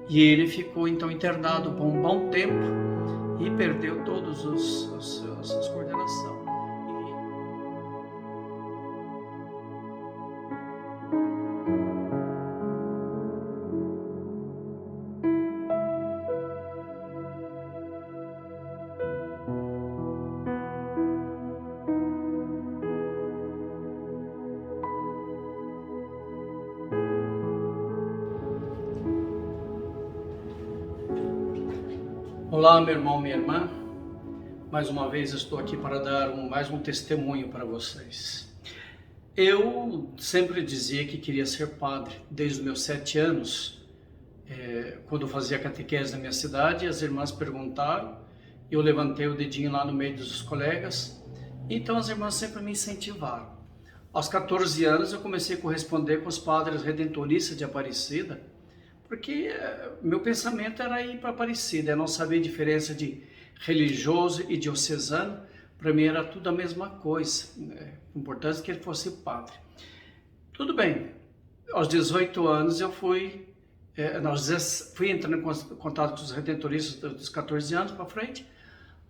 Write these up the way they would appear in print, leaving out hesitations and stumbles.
E ele ficou então internado por um bom tempo e perdeu todos as coordenações. Olá, meu irmão, minha irmã. Mais uma vez estou aqui para dar mais um testemunho para vocês. Eu sempre dizia que queria ser padre desde os meus 7 anos. Quando eu fazia catequese na minha cidade, as irmãs perguntaram, eu levantei o dedinho lá no meio dos colegas, então as irmãs sempre me incentivaram. Aos 14 anos eu comecei a corresponder com os padres redentoristas de Aparecida, porque meu pensamento era ir para Aparecida, eu não sabia a diferença de religioso e diocesano. Para mim era tudo a mesma coisa, o importante é que ele fosse padre. Tudo bem, aos 18 anos eu fui entrando em contato com os redentoristas dos 14 anos para frente.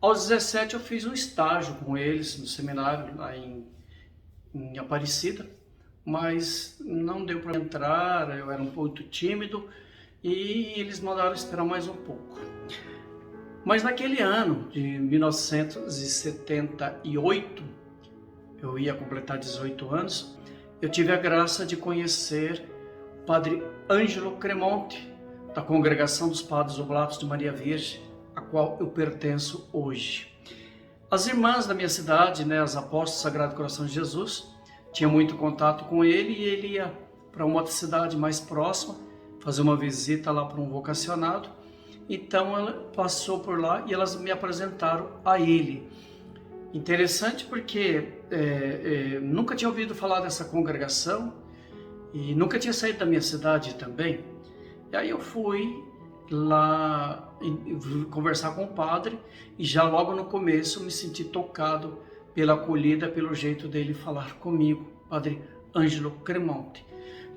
Aos 17 eu fiz um estágio com eles no seminário lá em Aparecida, mas não deu para entrar, eu era um pouco tímido e eles mandaram esperar mais um pouco. Mas naquele ano de 1978, eu ia completar 18 anos, eu tive a graça de conhecer o Padre Ângelo Cremonte, da Congregação dos Padres Oblatos de Maria Virgem, a qual eu pertenço hoje. As irmãs da minha cidade, as apóstolas do Sagrado Coração de Jesus, tinham muito contato com ele e ele ia para uma outra cidade mais próxima, fazer uma visita lá para um vocacionado. Então ela passou por lá e elas me apresentaram a ele. Interessante porque nunca tinha ouvido falar dessa congregação e nunca tinha saído da minha cidade também. E aí eu fui lá conversar com o padre e já logo no começo me senti tocado pela acolhida, pelo jeito dele falar comigo, Padre Ângelo Cremonte.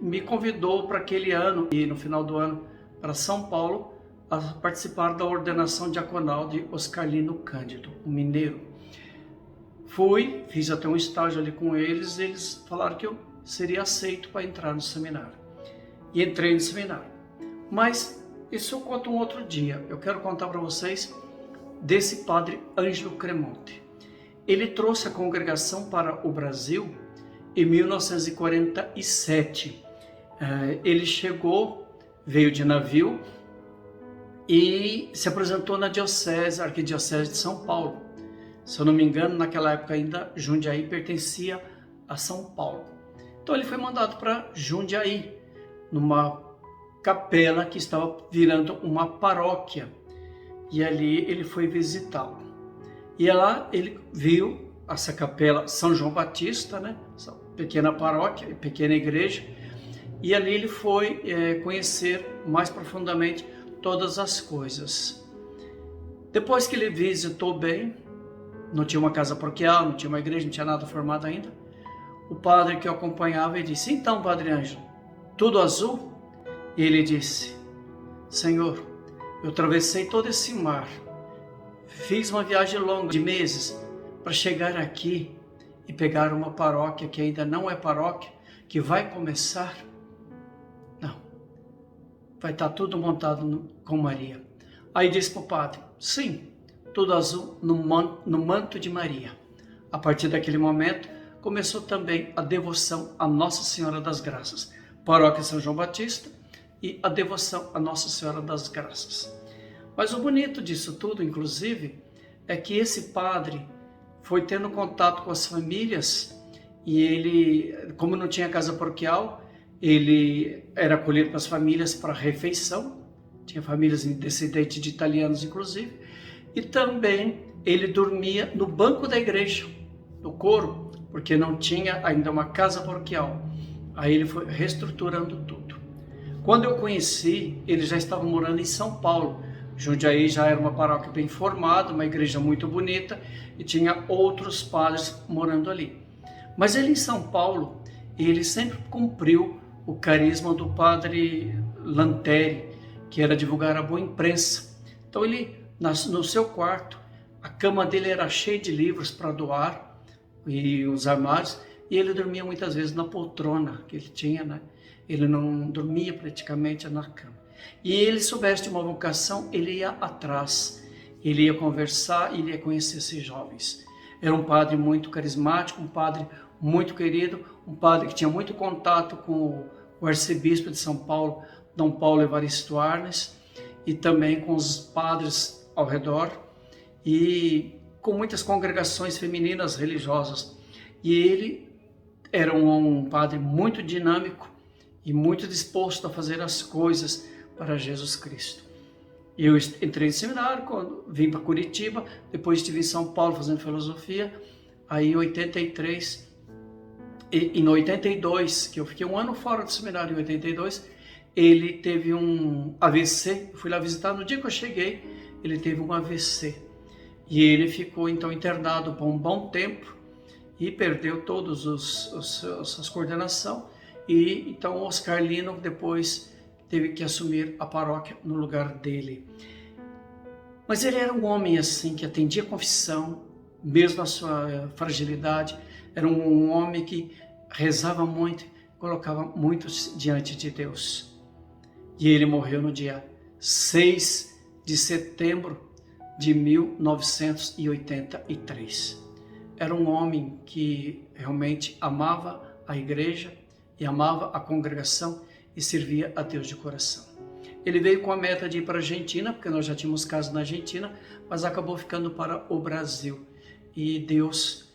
Me convidou para aquele ano e no final do ano para São Paulo a participar da ordenação diaconal de Oscarlino Cândido, um mineiro. Fui, fiz até um estágio ali com eles, eles falaram que eu seria aceito para entrar no seminário. E entrei no seminário. Mas isso eu conto um outro dia. Eu quero contar para vocês desse Padre Ângelo Cremonte. Ele trouxe a congregação para o Brasil em 1947. Ele chegou, veio de navio e se apresentou na diocese, arquidiocese de São Paulo. Se eu não me engano, naquela época ainda Jundiaí pertencia a São Paulo. Então ele foi mandado para Jundiaí, numa capela que estava virando uma paróquia. E ali ele foi visitá-lo. E lá ele viu essa capela São João Batista, essa pequena paróquia, pequena igreja. E ali ele foi conhecer mais profundamente todas as coisas. Depois que ele visitou bem, não tinha uma casa paroquial, não tinha uma igreja, não tinha nada formado ainda, o padre que o acompanhava disse: então, Padre Ângelo, tudo azul? E ele disse: Senhor, eu atravessei todo esse mar, fiz uma viagem longa de meses para chegar aqui e pegar uma paróquia que ainda não é paróquia, que vai começar. Não, vai estar tudo montado com Maria. Aí disse para o padre: sim, tudo azul no manto de Maria. A partir daquele momento começou também a devoção a Nossa Senhora das Graças, paróquia São João Batista, e a devoção a Nossa Senhora das Graças. Mas o bonito disso tudo, inclusive, é que esse padre foi tendo contato com as famílias e ele, como não tinha casa paroquial, ele era acolhido pelas famílias para refeição, tinha famílias descendentes de italianos inclusive, e também ele dormia no banco da igreja, no coro, porque não tinha ainda uma casa paroquial. Aí ele foi reestruturando tudo. Quando eu conheci, ele já estava morando em São Paulo. Jundiaí já era uma paróquia bem formada, uma igreja muito bonita, e tinha outros padres morando ali. Mas ele em São Paulo, ele sempre cumpriu o carisma do padre Lanteri, que era divulgar a boa imprensa. Então ele, no seu quarto, a cama dele era cheia de livros para doar, e os armários, e ele dormia muitas vezes na poltrona que ele tinha, né? Ele não dormia praticamente na cama. E ele soubesse de uma vocação, ele ia atrás, ele ia conversar, ele ia conhecer esses jovens. Era um padre muito carismático, um padre muito querido, um padre que tinha muito contato com o arcebispo de São Paulo, Dom Paulo Evaristo Arnes, e também com os padres ao redor, e com muitas congregações femininas religiosas. E ele era um padre muito dinâmico e muito disposto a fazer as coisas para Jesus Cristo. Eu entrei no seminário, quando vim para Curitiba, depois estive em São Paulo fazendo filosofia, aí em 83, e em 82, que eu fiquei um ano fora do seminário, em 82, ele teve um AVC, eu fui lá visitar, no dia que eu cheguei, ele teve um AVC, e ele ficou então internado por um bom tempo, e perdeu todas as coordenações, e então o Oscar Lino depois teve que assumir a paróquia no lugar dele. Mas ele era um homem assim, que atendia a confissão, mesmo na sua fragilidade, era um homem que rezava muito, colocava muito diante de Deus. E ele morreu no dia 6 de setembro de 1983. Era um homem que realmente amava a igreja e amava a congregação e servia a Deus de coração. Ele veio com a meta de ir para a Argentina, porque nós já tínhamos casa na Argentina, mas acabou ficando para o Brasil. E Deus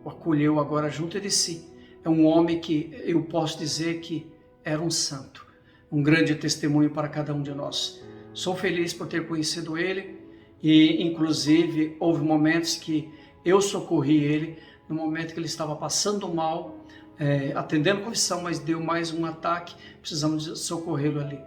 o acolheu agora junto de si. É um homem que eu posso dizer que era um santo, um grande testemunho para cada um de nós. Sou feliz por ter conhecido ele e, inclusive, houve momentos que eu socorri ele, no momento que ele estava passando mal, atendendo a confissão, mas deu mais um ataque, precisamos socorrê-lo ali.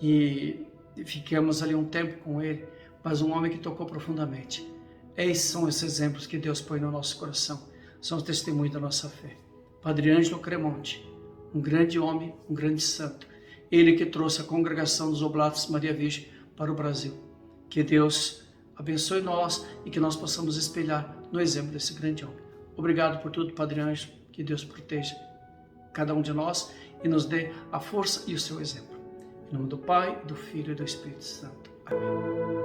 E ficamos ali um tempo com ele, mas um homem que tocou profundamente. Esses são esses exemplos que Deus põe no nosso coração, são os testemunhos da nossa fé. Padre Ângelo Cremonte, um grande homem, um grande santo, ele que trouxe a congregação dos Oblatos Maria Virgem para o Brasil. Que Deus abençoe nós e que nós possamos espelhar no exemplo desse grande homem. Obrigado por tudo, Padre Ângelo. Que Deus proteja cada um de nós e nos dê a força e o seu exemplo. Em nome do Pai, do Filho e do Espírito Santo. Amém.